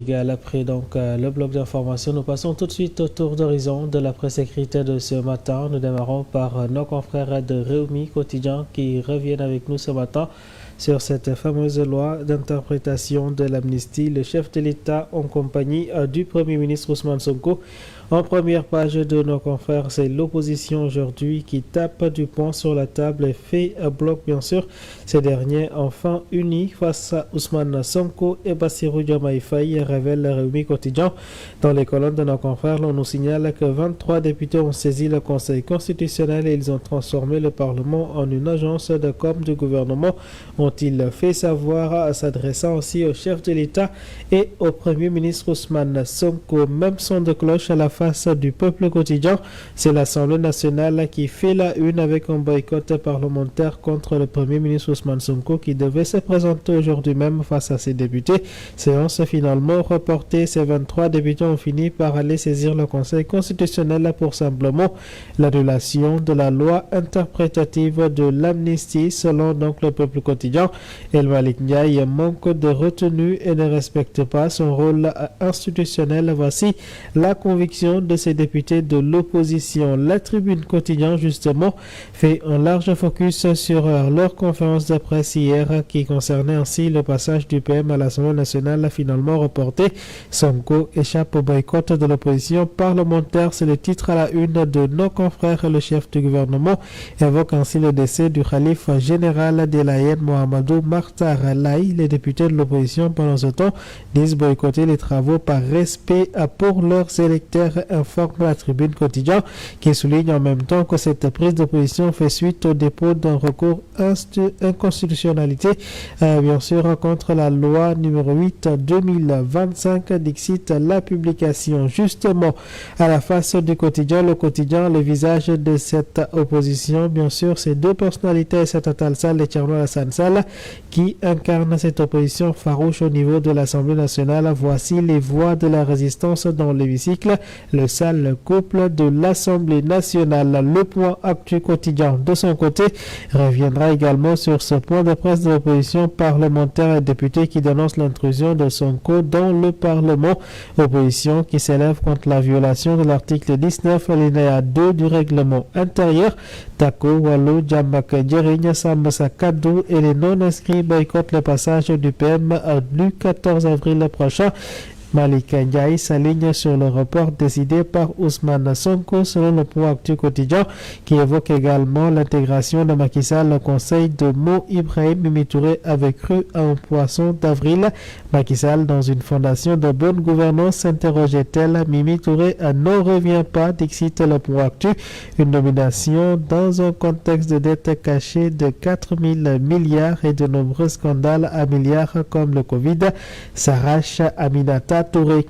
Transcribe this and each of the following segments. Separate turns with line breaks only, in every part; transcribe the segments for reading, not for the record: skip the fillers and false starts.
Après le bloc d'information, nous passons tout de suite au tour d'horizon de la presse écrite de ce matin. Nous démarrons par nos confrères de Réumi Quotidien qui reviennent avec nous ce matin sur cette fameuse loi d'interprétation de l'amnistie. Le chef de l'État en compagnie du Premier ministre Ousmane Sonko. En première page de nos confrères, c'est l'opposition aujourd'hui qui tape du poing sur la table et fait un bloc, bien sûr. Ces derniers, enfin unis face à Ousmane Sonko et Bassirou Diomaye Faye, révèle le Réumi Quotidien. Dans les colonnes de nos confrères, on nous signale que 23 députés ont saisi le Conseil constitutionnel et ils ont transformé le Parlement en une agence de com du gouvernement, ont-ils fait savoir, s'adressant aussi au chef de l'État et au Premier ministre Ousmane Sonko. Même son de cloche à la face du peuple quotidien, c'est l'Assemblée nationale qui fait la une avec un boycott parlementaire contre le Premier ministre Ousmane Sonko qui devait se présenter aujourd'hui même face à ses députés. Séance finalement reportée. Ces 23 députés ont fini par aller saisir le Conseil constitutionnel pour simplement l'annulation de la loi interprétative de l'amnistie selon donc le peuple quotidien. El Malik Ndiaye manque de retenue et ne respecte pas son rôle institutionnel. Voici la conviction de ces députés de l'opposition. La Tribune quotidien justement fait un large focus sur leur conférence de presse hier qui concernait ainsi le passage du PM à l'Assemblée nationale finalement reporté. Sonko échappe au boycott de l'opposition parlementaire, c'est le titre à la une de nos confrères. Le chef du gouvernement évoque ainsi le décès du khalife général des Layènes Mohamedou Makhtar Laye. Les députés de l'opposition pendant ce temps disent boycotter les travaux par respect pour leurs électeurs, informe la Tribune quotidien qui souligne en même temps que cette prise de position fait suite au dépôt d'un recours inconstitutionnalité bien sûr contre la loi numéro 8 2025, dixit la publication. Justement à la face du quotidien, le quotidien, le visage de cette opposition, bien sûr ces deux personnalités, Aïssata Tall Sall et Thierno Alassane Sall, qui incarnent cette opposition farouche au niveau de l'Assemblée nationale. Voici les voix de la résistance dans l'hémicycle. Le sale couple de l'Assemblée nationale. Le point actu quotidien de son côté reviendra également sur ce point de presse de l'opposition parlementaire et député qui dénonce l'intrusion de Sonko dans le Parlement. Opposition qui s'élève contre la violation de l'article 19 alinéa 2 du règlement intérieur. Tako, Wallo, Djambak, Djerigne, Sambasa Kadou et les non-inscrits boycottent le passage du PM du 14 avril prochain. Malik Ndiaye s'aligne sur le report décidé par Ousmane Sonko selon le point actu quotidien qui évoque également l'intégration de Macky Sall au conseil de Mo Ibrahim. Mimi Touré avait cru à un poisson d'avril. Macky Sall dans une fondation de bonne gouvernance, s'interrogeait-elle. Mimi Touré n'en revient pas, dixit le point actu. Une nomination dans un contexte de dette cachée de 4 000 milliards et de nombreux scandales à milliards comme le Covid, s'arrache Aminata Touré.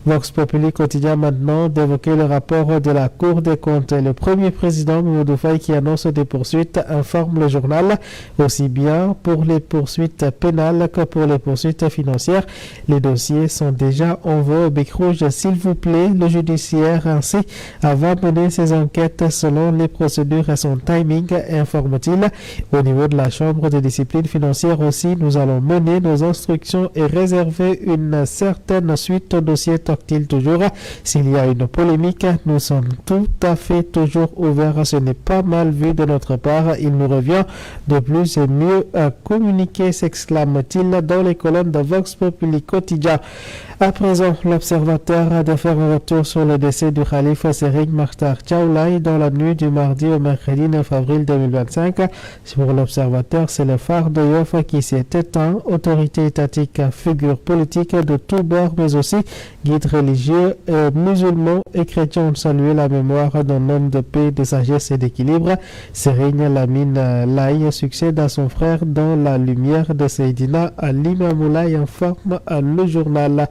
Vox Populi quotidien maintenant d'évoquer le rapport de la Cour des comptes. Le premier président Mamadou Faye qui annonce des poursuites informe le journal, aussi bien pour les poursuites pénales que pour les poursuites financières. Les dossiers sont déjà envoyés au bec rouge, s'il vous plaît. Le judiciaire ainsi va mener ses enquêtes selon les procédures et son timing, informe-t-il. Au niveau de la Chambre de discipline financière aussi, nous allons mener nos instructions et réserver une certaine suite au dossier. Talk-t-il toujours. S'il y a une polémique, nous sommes tout à fait toujours ouverts. Ce n'est pas mal vu de notre part. Il nous revient de plus et mieux à communiquer, s'exclame-t-il dans les colonnes de Vox Populi quotidien. À présent, l'observateur a de faire un retour sur le décès du khalife Serigne Makhtar Thiaw dans la nuit du mardi au mercredi 9 avril 2025. Pour l'observateur, c'est le phare de Yoff qui s'est éteint. Autorité étatique, figure politique de tous bords, mais aussi guides religieux, musulmans et chrétiens ont salué la mémoire d'un homme de paix, de sagesse et d'équilibre. Serigne Lamine Laye succède à son frère dans la lumière de Seydina Limamou Laye, informe le journal.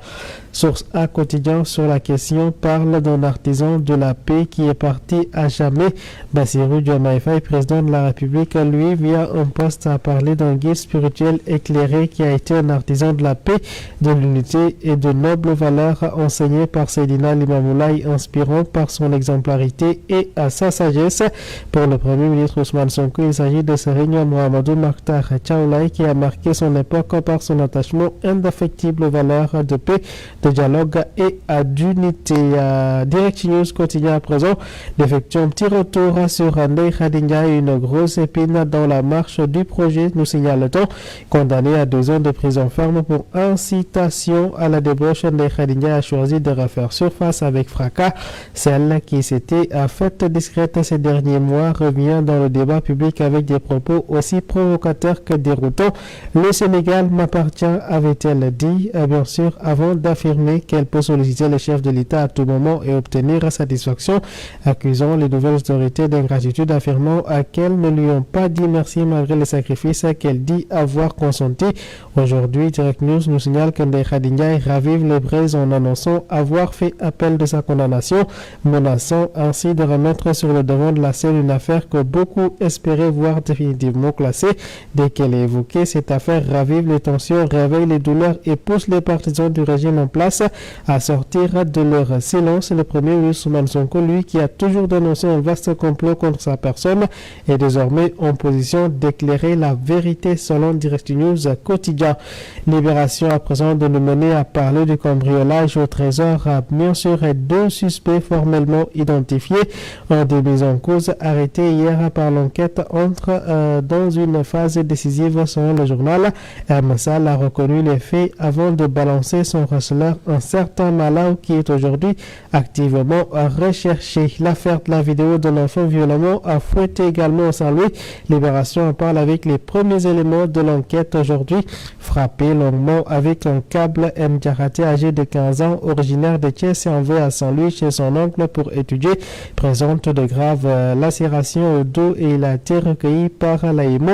Source A quotidien sur la question parle d'un artisan de la paix qui est parti à jamais. Bassirou Diomaye Faye, président de la République, lui, via un poste, a parlé d'un guide spirituel éclairé qui a été un artisan de la paix, de l'unité et de nobles valeurs enseigné par Seydina Limamoulaye, inspirant par son exemplarité et à sa sagesse. Pour le Premier ministre Ousmane Sonko, il s'agit de Serigne Mohamedou Makhtar Thiaoulaye qui a marqué son époque par son attachement indéfectible aux valeurs de paix, de dialogue et d'unité. Direct News quotidien à présent, d'effectuer un petit retour sur Ndeye Khady Ndiaye, une grosse épine dans la marche du projet, nous signale-t-on. Condamné à 2 ans de prison ferme pour incitation à la débauche, Ndeye Khady Ndiaye a choisi de refaire surface avec fracas. Celle qui s'était faite discrète ces derniers mois revient dans le débat public avec des propos aussi provocateurs que déroutants. Le Sénégal m'appartient, avait-elle dit, bien sûr, avant d'affirmer qu'elle peut solliciter le chef de l'État à tout moment et obtenir satisfaction, accusant les nouvelles autorités d'ingratitude, affirmant qu'elles ne lui ont pas dit merci malgré les sacrifices qu'elle dit avoir consentis. Aujourd'hui, Direct News nous signale que Ndeye Khady Ndiaye ravive les braises en annonçant avoir fait appel de sa condamnation, menaçant ainsi de remettre sur le devant de la scène une affaire que beaucoup espéraient voir définitivement classée. Dès qu'elle est évoquée, cette affaire ravive les tensions, réveille les douleurs et pousse les partisans du régime en place à sortir de leur silence. Le Premier ministre Ousmane Sonko, lui, qui a toujours dénoncé un vaste complot contre sa personne, est désormais en position d'éclairer la vérité selon Direct News quotidien. Libération à présent de nous mener à parler du cambriolage au trésor. Bien sûr, 2 suspects formellement identifiés ont été mis en cause, arrêtés hier par l'enquête, entre dans une phase décisive selon le journal. Msal a reconnu les faits avant de balancer son receleur, un certain Malaw, qui est aujourd'hui activement recherché. L'affaire de la vidéo de l'enfant violemment a fouetté également au Saint-Louis. Libération en parle avec les premiers éléments de l'enquête aujourd'hui. Frappé longuement avec un câble, M. Diakhaté, âgé de 15 ans, originaire de Thiès, est envoyé à Saint-Louis chez son oncle pour étudier. Présente de graves lacérations au dos et il a été recueilli par l'AEMO.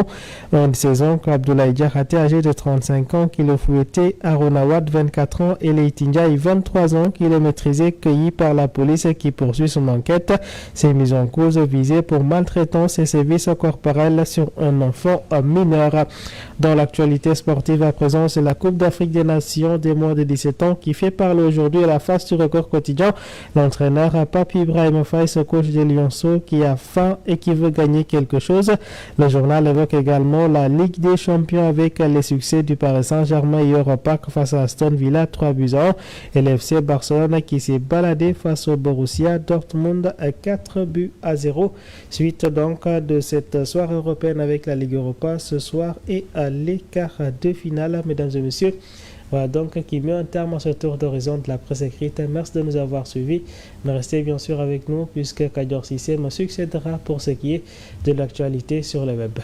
Un de ses oncles, Abdoulaye Diakhaté, âgé de 35 ans, qui le fouettait, Aronawad, 24 ans, et Leitindiaï, 23 ans, qui le maîtrisait, cueilli par la police qui poursuit son enquête. Ces mises en cause visées pour maltraitance et sévices corporels sur un enfant mineur. Dans l'actualité sportive à présent, c'est la Coupe d'Afrique des Nations des moins de 17 ans qui fait parler aujourd'hui à la face du record quotidien. L'entraîneur Papi Ibrahima Faye, ce coach des Lionceaux, qui a faim et qui veut gagner quelque chose. Le journal évoque également la Ligue des Champions avec les succès du Paris Saint-Germain hier au Parc face à Aston Villa 3-1 et l'FC Barcelone qui s'est baladé face au Borussia Dortmund 4-0. Suite donc de cette soirée européenne avec la Ligue Europa ce soir et à l'écart de finale, mesdames et messieurs. Voilà donc qui met un terme à ce tour d'horizon de la presse écrite. Merci de nous avoir suivis. Mais restez bien sûr avec nous puisque Kadior Sissé me succédera pour ce qui est de l'actualité sur le web.